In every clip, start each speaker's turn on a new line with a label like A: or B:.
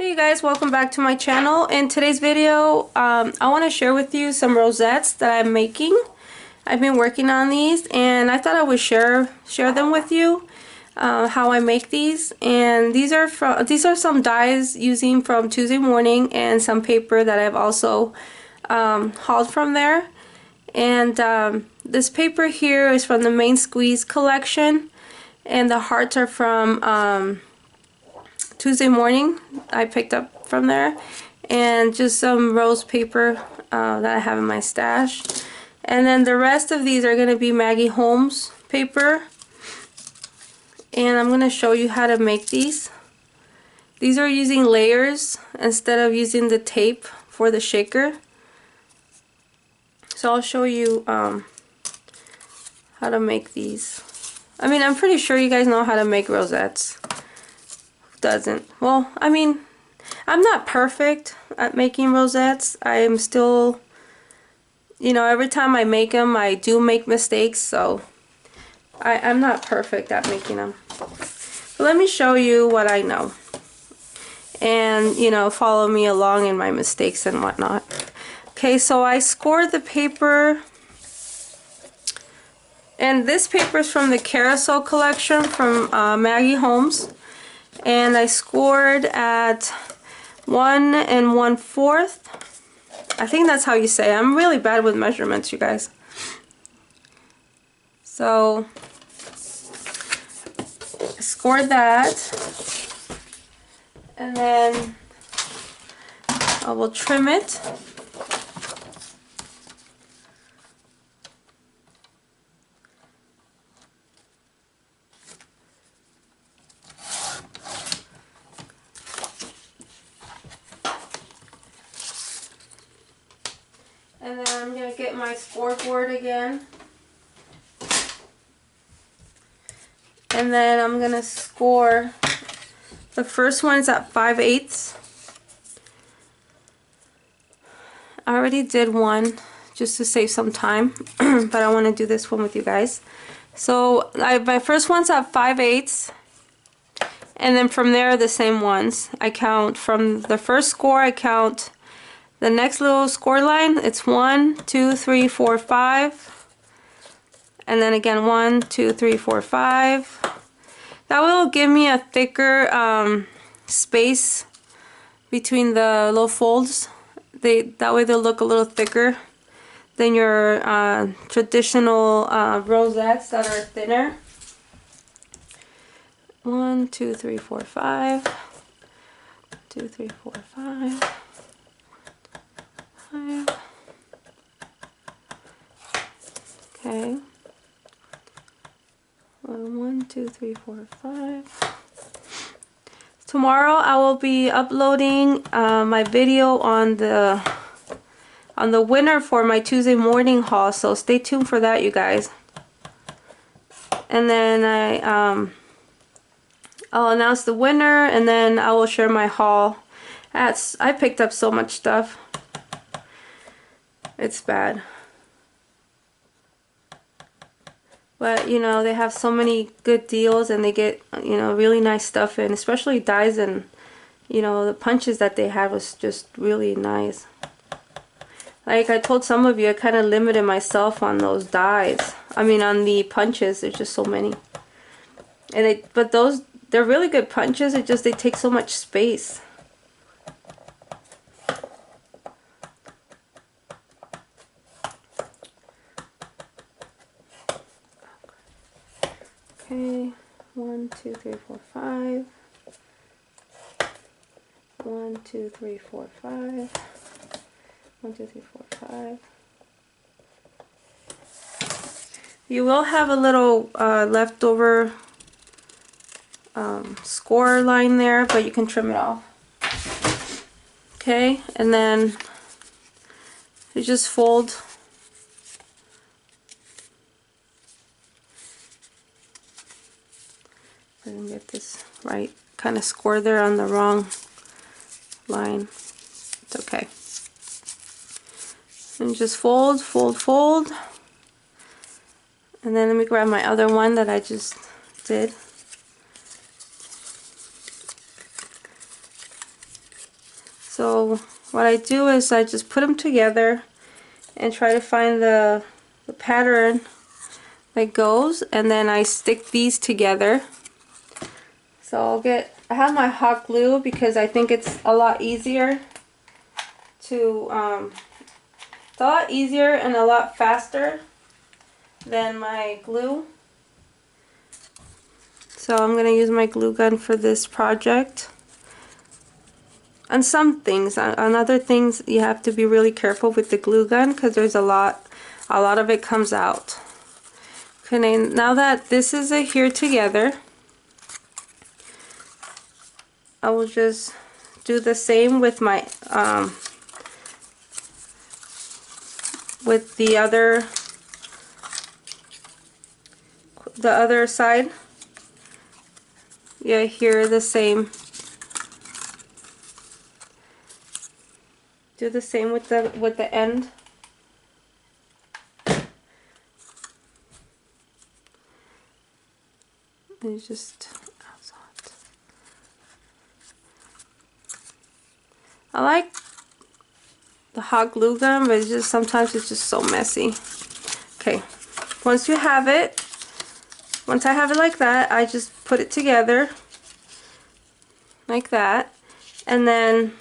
A: Hey guys, welcome back to my channel. In today's video, I want to share with you some rosettes that I'm making. I've been working on these and I thought I would share them with you, how I make these. And these are some dies using from Tuesday Morning and some paper that I've also hauled from there. And this paper here is from the Main Squeeze collection, and the hearts are from Tuesday Morning. I picked up from there, and just some rose paper that I have in my stash. And then the rest of these are going to be Maggie Holmes paper, and I'm going to show you how to make these. These are using layers instead of using the tape for the shaker. So I'll show you how to make these. I mean, I'm pretty sure you guys know how to make rosettes. Doesn't? Well, I mean, I'm not perfect at making rosettes. I am still, you know, every time I make them, I do make mistakes, so I'm not perfect at making them. But let me show you what I know, and, you know, follow me along in my mistakes and whatnot. Okay, so I scored the paper, and this paper is from the Carousel collection from Maggie Holmes. And I scored at 1 1/4. I think that's how you say it. I'm really bad with measurements, you guys. So I scored that, and then I will trim it. And then I'm going to get my scoreboard again. And then I'm going to score. The first one is at 5/8. I already did one just to save some time, but I want to do this one with you guys. So my first one's at 5/8. And then from there, the same ones. I count from the first score, I count the next little score line. It's 1, 2, 3, 4, 5. And then again 1, 2, 3, 4, 5. That will give me a thicker space between the little folds. That way they'll look a little thicker than your traditional rosettes that are thinner. 1, 2, 3, 4, 5. 2, 3, 4, 5. 5. Okay. 1, 2, 3, 4, 5. Tomorrow I will be uploading my video on the winner for my Tuesday Morning haul, so stay tuned for that, you guys. And then I'll announce the winner, and then I will share my haul. I picked up so much stuff. It's bad. But, you know, they have so many good deals, and they get, you know, really nice stuff in, especially dies, and, you know, the punches that they had was just really nice. Like I told some of you, I kind of limited myself on those dies. I mean, on the punches, there's just so many. And but they're really good punches, it just, they take so much space. Okay, 1, 2, 3, 4, 5. 1, 2, 3, 4, 5. 1, 2, 3, 4, 5. You will have a little leftover score line there, but you can trim it off. Okay, and then you just fold. I didn't get this right. Kind of score there on the wrong line. It's okay. And just fold, fold, fold. And then let me grab my other one that I just did. So what I do is I just put them together and try to find the pattern that goes, and then I stick these together. So I have my hot glue because I think it's a lot easier to it's a lot easier and a lot faster than my glue. So I'm going to use my glue gun for this project. On some things, on other things you have to be really careful with the glue gun because there's a lot of it comes out. Okay, now that this is here together, I will just do the same with my with the other side. Yeah, here the same. Do the same with the end. And just I like the hot glue gun, but sometimes it's just so messy. Okay, once I have it like that, I just put it together like that, and then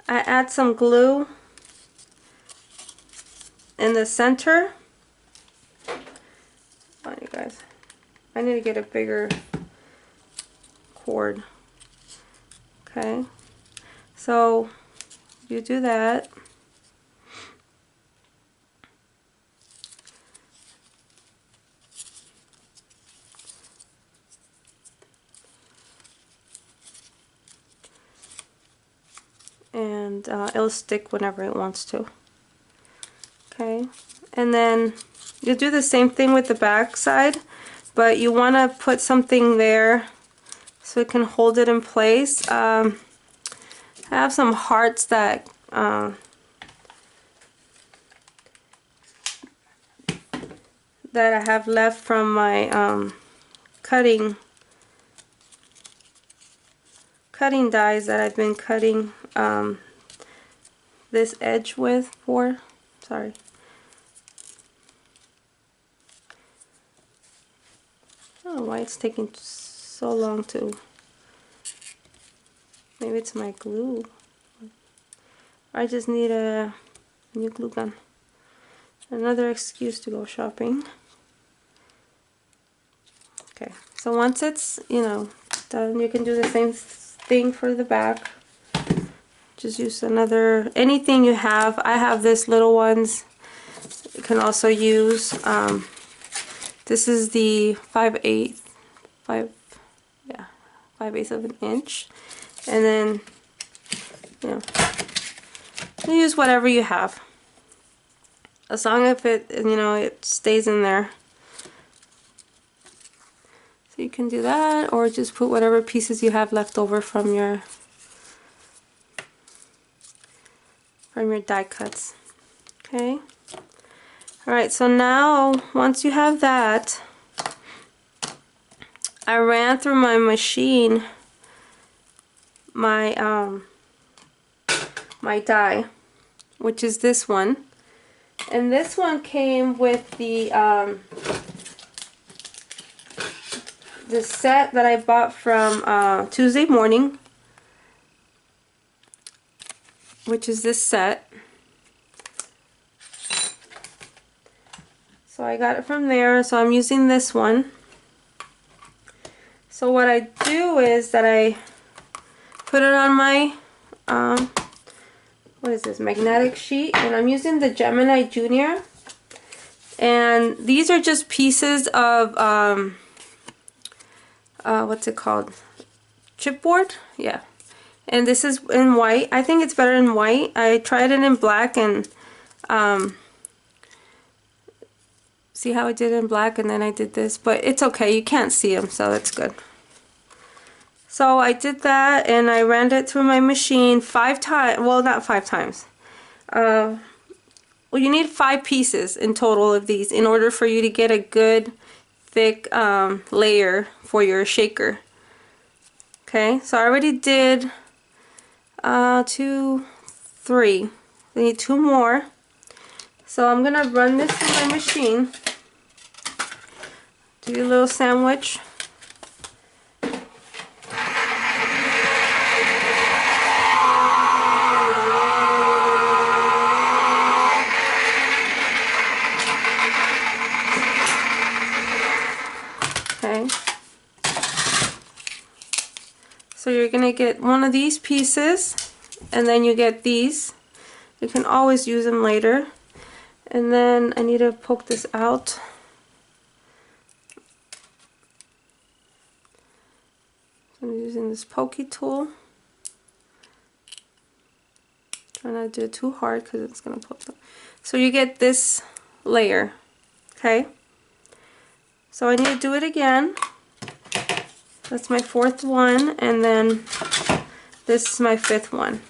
A: I add some glue in the center. Oh, you guys, I need to get a bigger cord. Okay, so you do that. And it'll stick whenever it wants to. Okay, and then you do the same thing with the back side, but you want to put something there so it can hold it in place. I have some hearts that I have left from my cutting dies that I've been cutting this edge with for. Sorry. I don't know why it's taking so long to. Maybe it's my glue. I just need a new glue gun. Another excuse to go shopping. Okay, so once it's, done, you can do the same thing for the back. Just use anything you have. I have this little ones. You can also use, this is the 5/8 of an inch. And then, you use whatever you have. As long as it stays in there. So you can do that, or just put whatever pieces you have left over from your die cuts. Okay. Alright, so now once you have that, I ran through my machine my die, which is this one. And this one came with the set that I bought from Tuesday Morning, which is this set. So I got it from there, so I'm using this one. So what I do is that I put it on my what is this, magnetic sheet, and I'm using the Gemini Junior, and these are just pieces of what's it called, chipboard, yeah. And this is in white. I think it's better in white. I tried it in black, and see how I did it in black, and then I did this, but it's okay, you can't see them, so that's good. So I did that, and I ran it through my machine 5 times. Well, not 5 times. Well, you need 5 pieces in total of these in order for you to get a good thick layer for your shaker. Okay, so I already did 2, 3. We need 2 more. So I'm gonna run this through my machine. Do your little sandwich. Okay. So you're gonna get one of these pieces, and then you get these. You can always use them later. And then I need to poke this out. I'm using this pokey tool. Try not to do it too hard because it's going to poke. So you get this layer. Okay? So I need to do it again. That's my 4th one, and then this is my 5th one.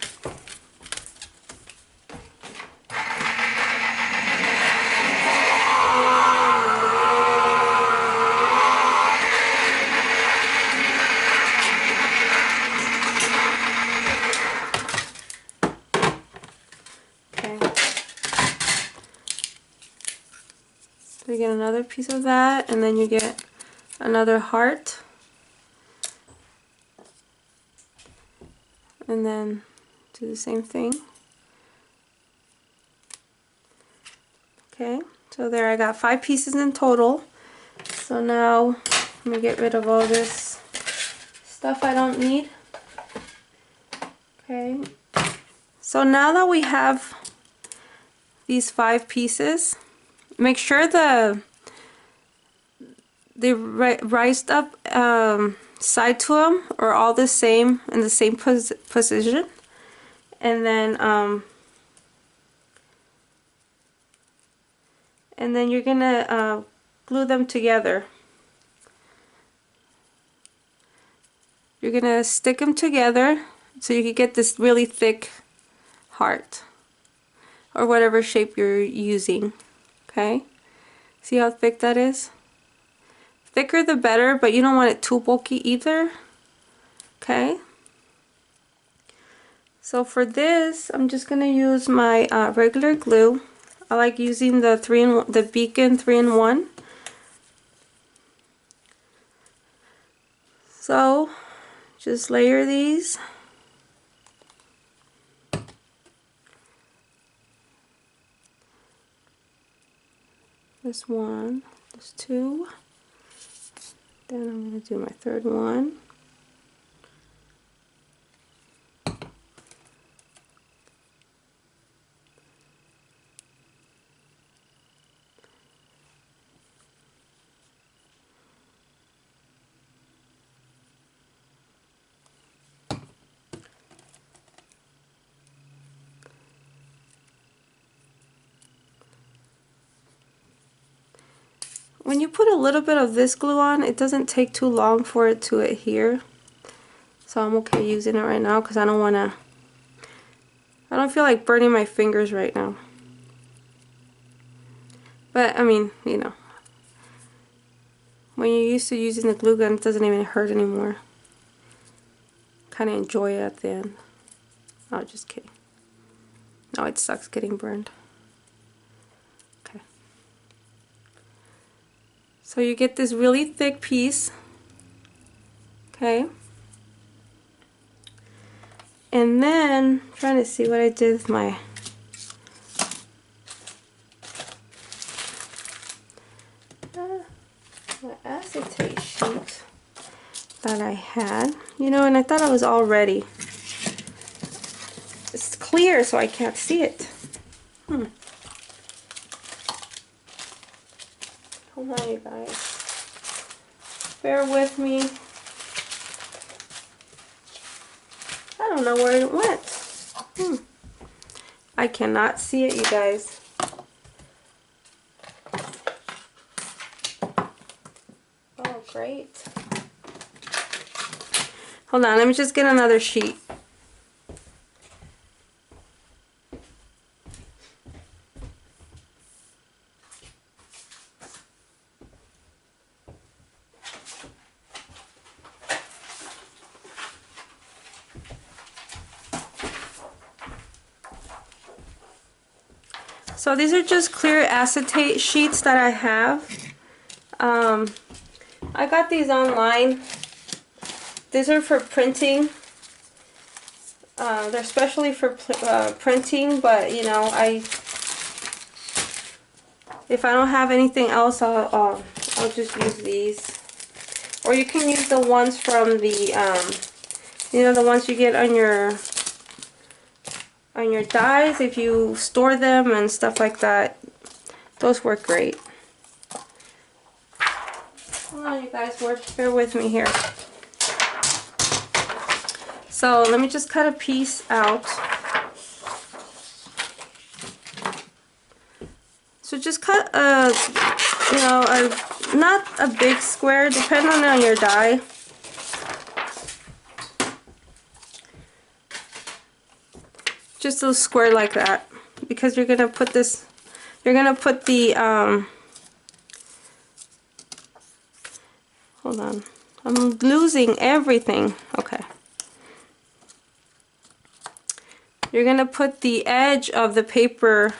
A: So you get another piece of that, and then you get another heart, and then do the same thing. Okay, so there I got 5 pieces in total. So now let me get rid of all this stuff I don't need. Okay, so now that we have these 5 pieces, make sure the raised up side to them are all the same in the same position, and then you're gonna glue them together. You're gonna stick them together so you can get this really thick heart, or whatever shape you're using. Okay, see how thick that is? Thicker the better, but you don't want it too bulky either. Okay, so for this I'm just gonna use my regular glue. I like using the Beacon 3-in-1. So just layer these. This one, this 2. Then I'm going to do my 3rd one. When you put a little bit of this glue on, it doesn't take too long for it to adhere. So I'm okay using it right now because I don't feel like burning my fingers right now. But I mean, you know, when you're used to using the glue gun, it doesn't even hurt anymore. Kind of enjoy it at the end. Oh, just kidding. No, it sucks getting burned. Okay. So you get this really thick piece. Okay. And then, I'm trying to see what I did with my acetate sheet that I had. You know, and I thought I was all ready. It's clear, so I can't see it. Hold on, you guys. Bear with me. I don't know where it went. I cannot see it, you guys. Oh, great. Hold on, let me just get another sheet. So these are just clear acetate sheets that I have. I got these online. These are for printing. They're specially for printing, but you know, if I don't have anything else, I'll just use these. Or you can use the ones from the you know, the ones you get on your dies if you store them and stuff like that. Those work great. Hold on, you guys, bear with me here. So let me just cut a piece out. So just cut you know, not a big square, depending on your die. Just a square like that, because you're gonna put this. You're gonna put the hold on, I'm losing everything. Okay. You're gonna put the edge of the paper.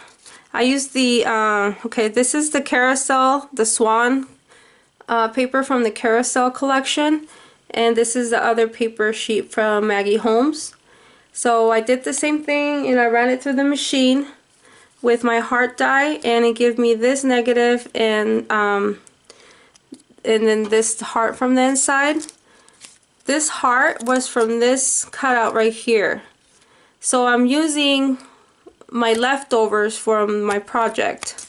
A: I use the okay, this is the carousel, the swan paper from the carousel collection, and this is the other paper sheet from Maggie Holmes. So I did the same thing and I ran it through the machine with my heart die, and it gave me this negative and then this heart from the inside. This heart was from this cutout right here. So I'm using my leftovers from my project.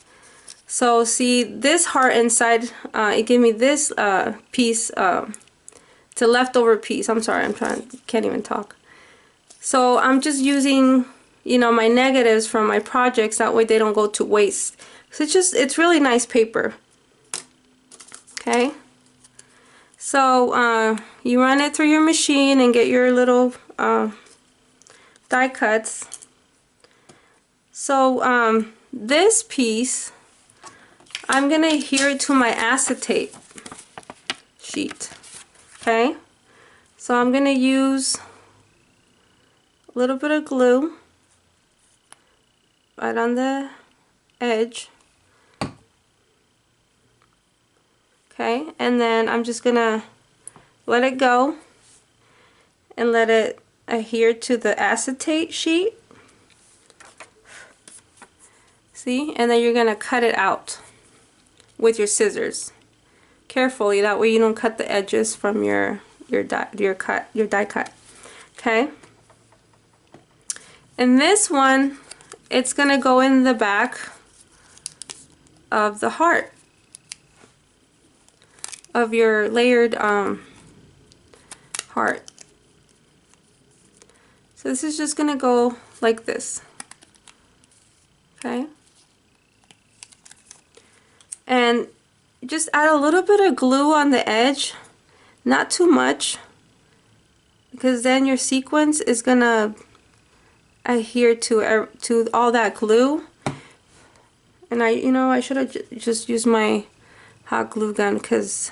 A: So see, this heart inside, it gave me this piece, it's a leftover piece. I'm sorry, can't even talk. So I'm just using, you know, my negatives from my projects, that way they don't go to waste. So it's really nice paper. Okay. So you run it through your machine and get your little die cuts. So this piece, I'm gonna adhere it to my acetate sheet. Okay. So I'm gonna use a little bit of glue right on the edge. Okay, and then I'm just gonna let it go and let it adhere to the acetate sheet. See, and then you're gonna cut it out with your scissors carefully. That way you don't cut the edges from your die cut. Okay. And this one, it's gonna go in the back of the heart of your layered heart. So this is just gonna go like this. Okay. And just add a little bit of glue on the edge, not too much, because then your sequence is gonna adhere to all that glue. And I should have just used my hot glue gun, because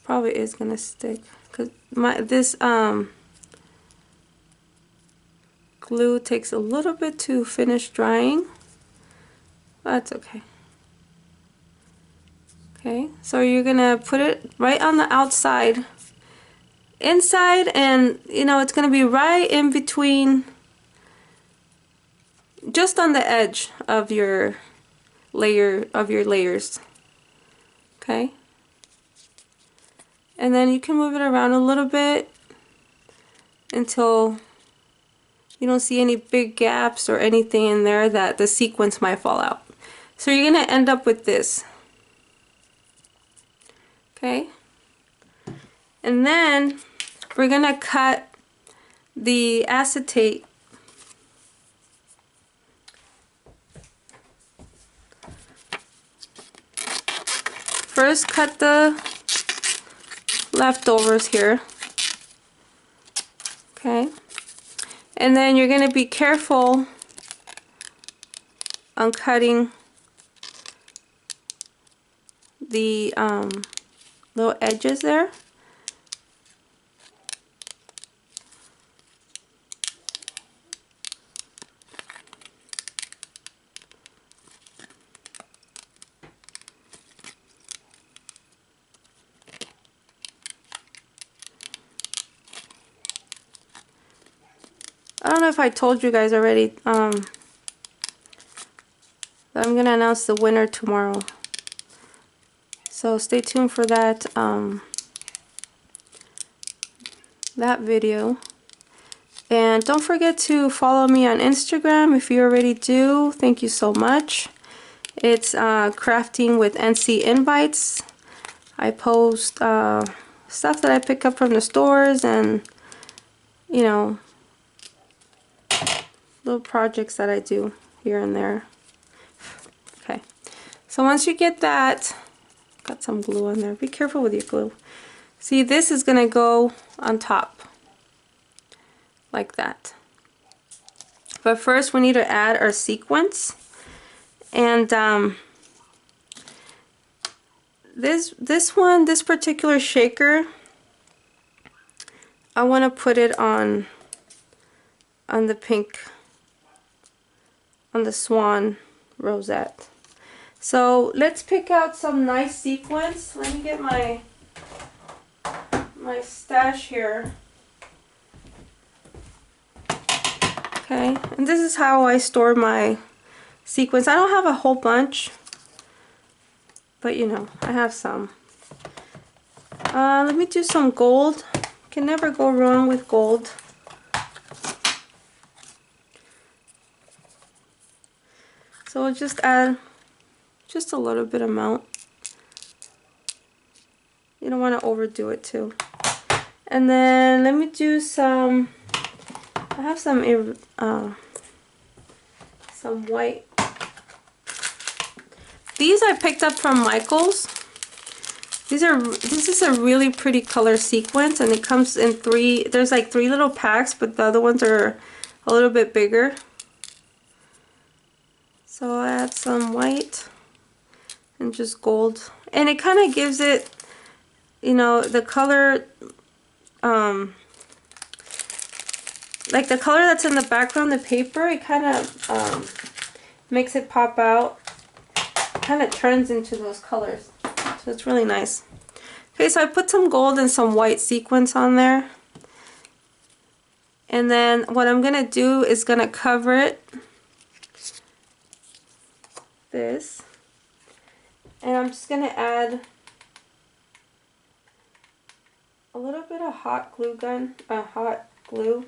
A: probably is gonna stick, because this glue takes a little bit to finish drying. That's okay. Okay, so you're gonna put it right on the outside, inside, and it's gonna be right in between, just on the edge of your layers. Okay, and then you can move it around a little bit until you don't see any big gaps or anything in there that the sequence might fall out. So you're gonna end up with this. Okay, and then we're gonna cut the acetate. First, cut the leftovers here. Okay, and then you're gonna be careful on cutting the little edges there. I don't know if I told you guys already, that I'm gonna announce the winner tomorrow. So stay tuned for that that video. And don't forget to follow me on Instagram if you already do. Thank you so much. It's Crafting with NC Invites. I post stuff that I pick up from the stores and, you know, little projects that I do here and there. Okay, so once you get that, got some glue on there. Be careful with your glue. See, this is gonna go on top like that. But first we need to add our sequins. And this particular shaker, I want to put it on the pink, on the swan rosette. So let's pick out some nice sequins. Let me get my stash here. Okay, and this is how I store my sequins. I don't have a whole bunch, but you know, I have some. Let me do some gold. Can never go wrong with gold. So we'll just add just a little bit amount. You don't want to overdo it too. And then let me do some, I have some white. These I picked up from Michael's. This is a really pretty color sequence, and it comes in there's like 3 little packs, but the other ones are a little bit bigger. So I'll add some white and just gold. And it kind of gives it, you know, the color, like the color that's in the background, the paper, it kind of makes it pop out. Kind of turns into those colors. So it's really nice. Okay, so I put some gold and some white sequins on there. And then what I'm going to do is going to cover it. This. And I'm just going to add a little bit of hot glue.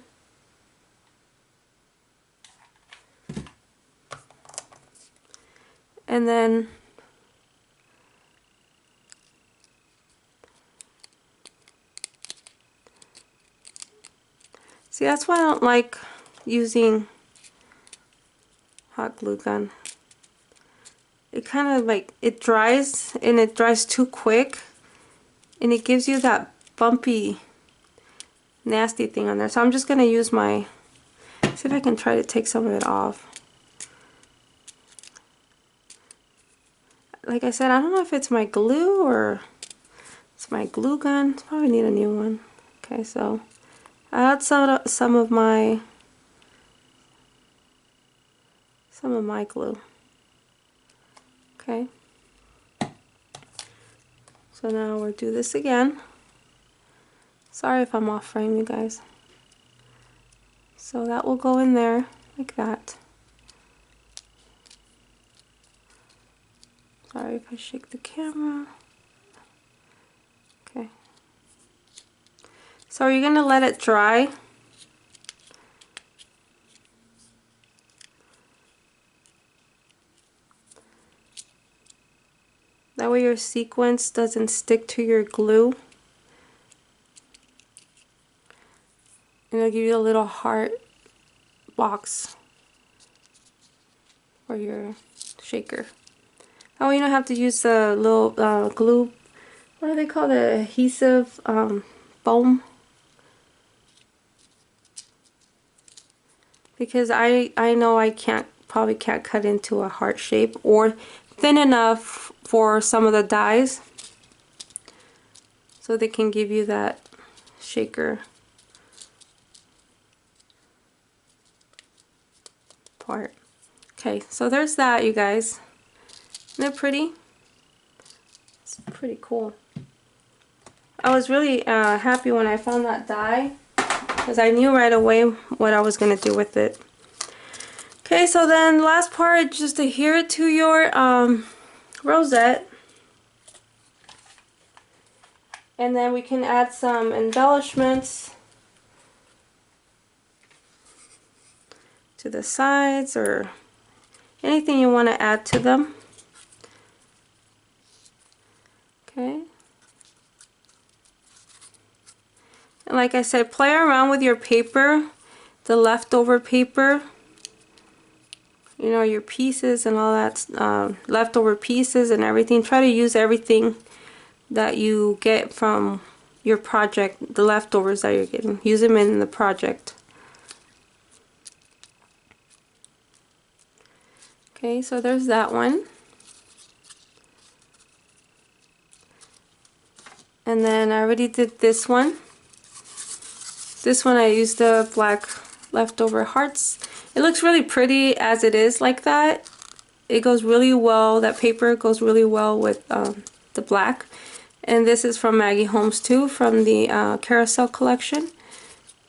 A: And then see, that's why I don't like using hot glue gun. It kind of like, it dries, and it dries too quick, and it gives you that bumpy, nasty thing on there. So I'm just going to use my, see if I can try to take some of it off. Like I said, I don't know if it's my glue or it's my glue gun. Probably need a new one. Okay, so I add some of my glue. Okay. So now we'll do this again. Sorry if I'm off frame, you guys. So that will go in there like that. Sorry if I shake the camera. Okay. So you're going to let it dry. That way your sequence doesn't stick to your glue. And it'll give you a little heart box for your shaker. That way you don't have to use the little glue, what do they call the adhesive foam? Because I know I probably can't cut into a heart shape or thin enough for some of the dies, so they can give you that shaker part. Okay, so there's that, you guys. Isn't it pretty? It's pretty cool. I was really happy when I found that die. because I knew right away what I was going to do with it. Okay, so then last part, just adhere it to your rosette. And then we can add some embellishments to the sides or anything you want to add to them. Okay. And like I said, play around with your paper, the leftover paper, you know, your pieces and all that, leftover pieces and everything. Try to use everything that you get from your project, the leftovers that you're getting. Use them in the project. Okay, so there's that one. And then I already did this one. This one I used the black leftover hearts. It looks really pretty as it is like that. It goes really well, that paper goes really well with the black. And this is from Maggie Holmes too, from the Carousel collection.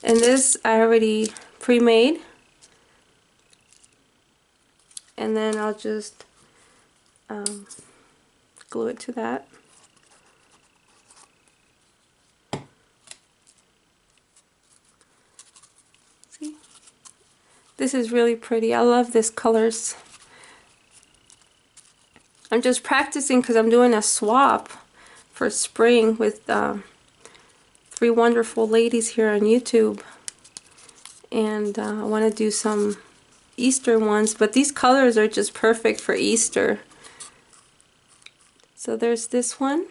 A: And this I already pre-made. And then I'll just glue it to that. See? This is really pretty. I love this colors. I'm just practicing because I'm doing a swap for spring with 3 wonderful ladies here on YouTube. And I want to do some Easter ones, but these colors are just perfect for Easter. So there's this one.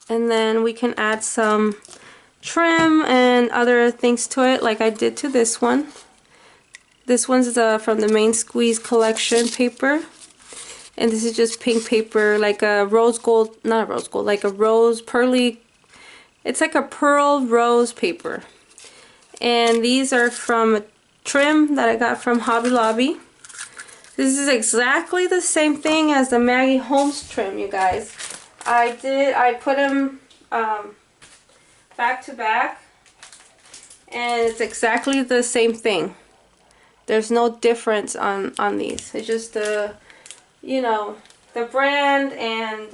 A: And then we can add some trim and other things to it like I did to this one. This one's from the Main Squeeze collection paper. And this is just pink paper, like a rose gold, not a rose gold, like a rose pearly, it's like a pearl rose paper. And these are from trim that I got from Hobby Lobby. This is exactly the same thing as the Maggie Holmes trim, you guys. I put them back to back, and it's exactly the same thing. There's no difference on these. It's just the, you know, the brand and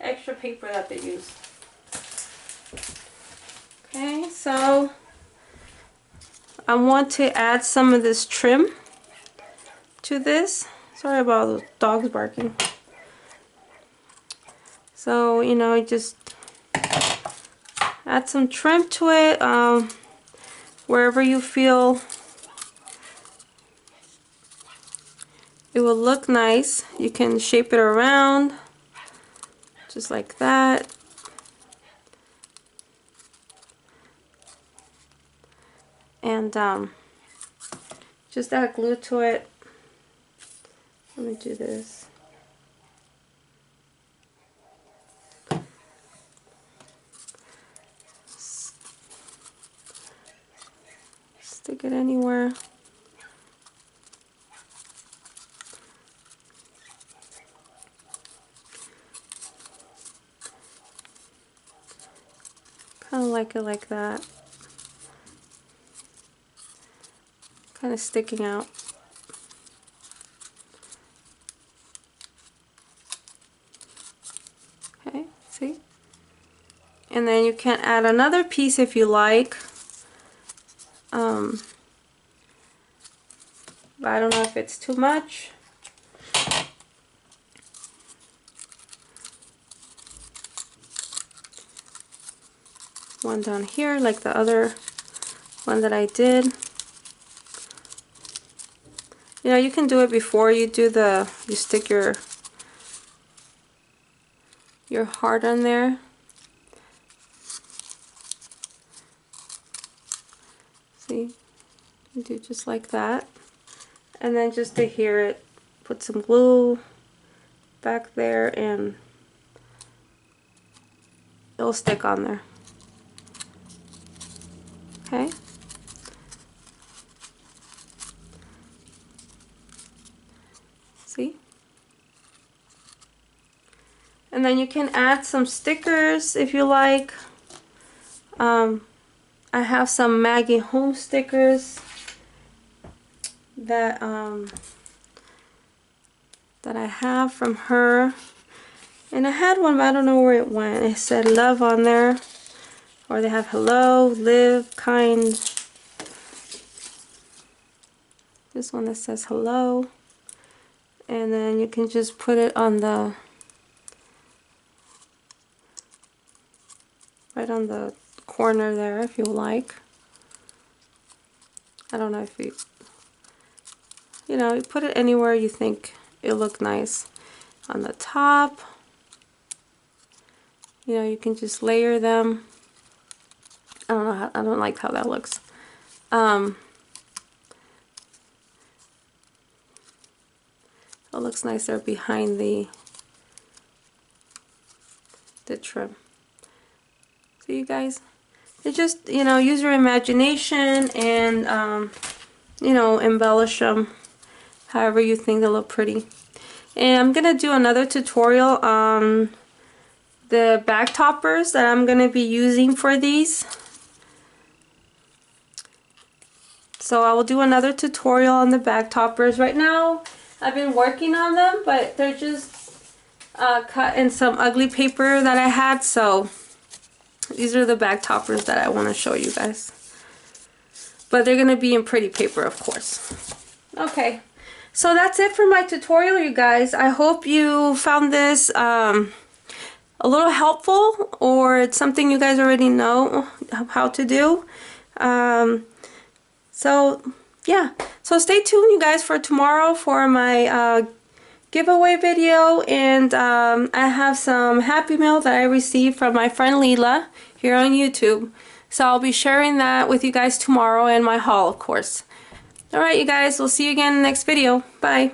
A: extra paper that they use. Okay, so I want to add some of this trim to this. Sorry about those dogs barking. So, you know, just add some trim to it wherever you feel it will look nice. You can shape it around just like that. And just add glue to it. Let me do this. Stick it anywhere. Kind of like it like that. Kind of sticking out. Okay, see? And then you can add another piece if you like. But I don't know if it's too much. One down here like the other one that I did. You know, you can do it before you do you stick your heart on there. See? You do just like that. And then just adhere it, put some glue back there and it'll stick on there. Okay? See? And then you can add some stickers if you like. I have some Maggie home stickers that that I have from her, and I had one but I don't know where it went. It said love on there, or they have hello, live, kind. This one that says hello, and then you can just put it on the right on the corner there if you like. I don't know if you know, you put it anywhere you think it'll look nice. On the top, you know, you can just layer them. I don't know, I don't like how that looks. It looks nicer behind the trim. So you guys, it just, you know, use your imagination and you know, embellish them however you think they look pretty. And I'm gonna do another tutorial on the bag toppers that I'm gonna be using for these. So I will do another tutorial on the bag toppers. Right now I've been working on them, but they're just cut in some ugly paper that I had, so these are the bag toppers that I want to show you guys. But they're going to be in pretty paper, of course. Okay, so that's it for my tutorial, you guys. I hope you found this a little helpful, or it's something you guys already know how to do. So yeah, so stay tuned, you guys, for tomorrow for my giveaway video, and I have some Happy Mail that I received from my friend Leela here on YouTube. So I'll be sharing that with you guys tomorrow, and my haul, of course. Alright, you guys, we'll see you again in the next video. Bye.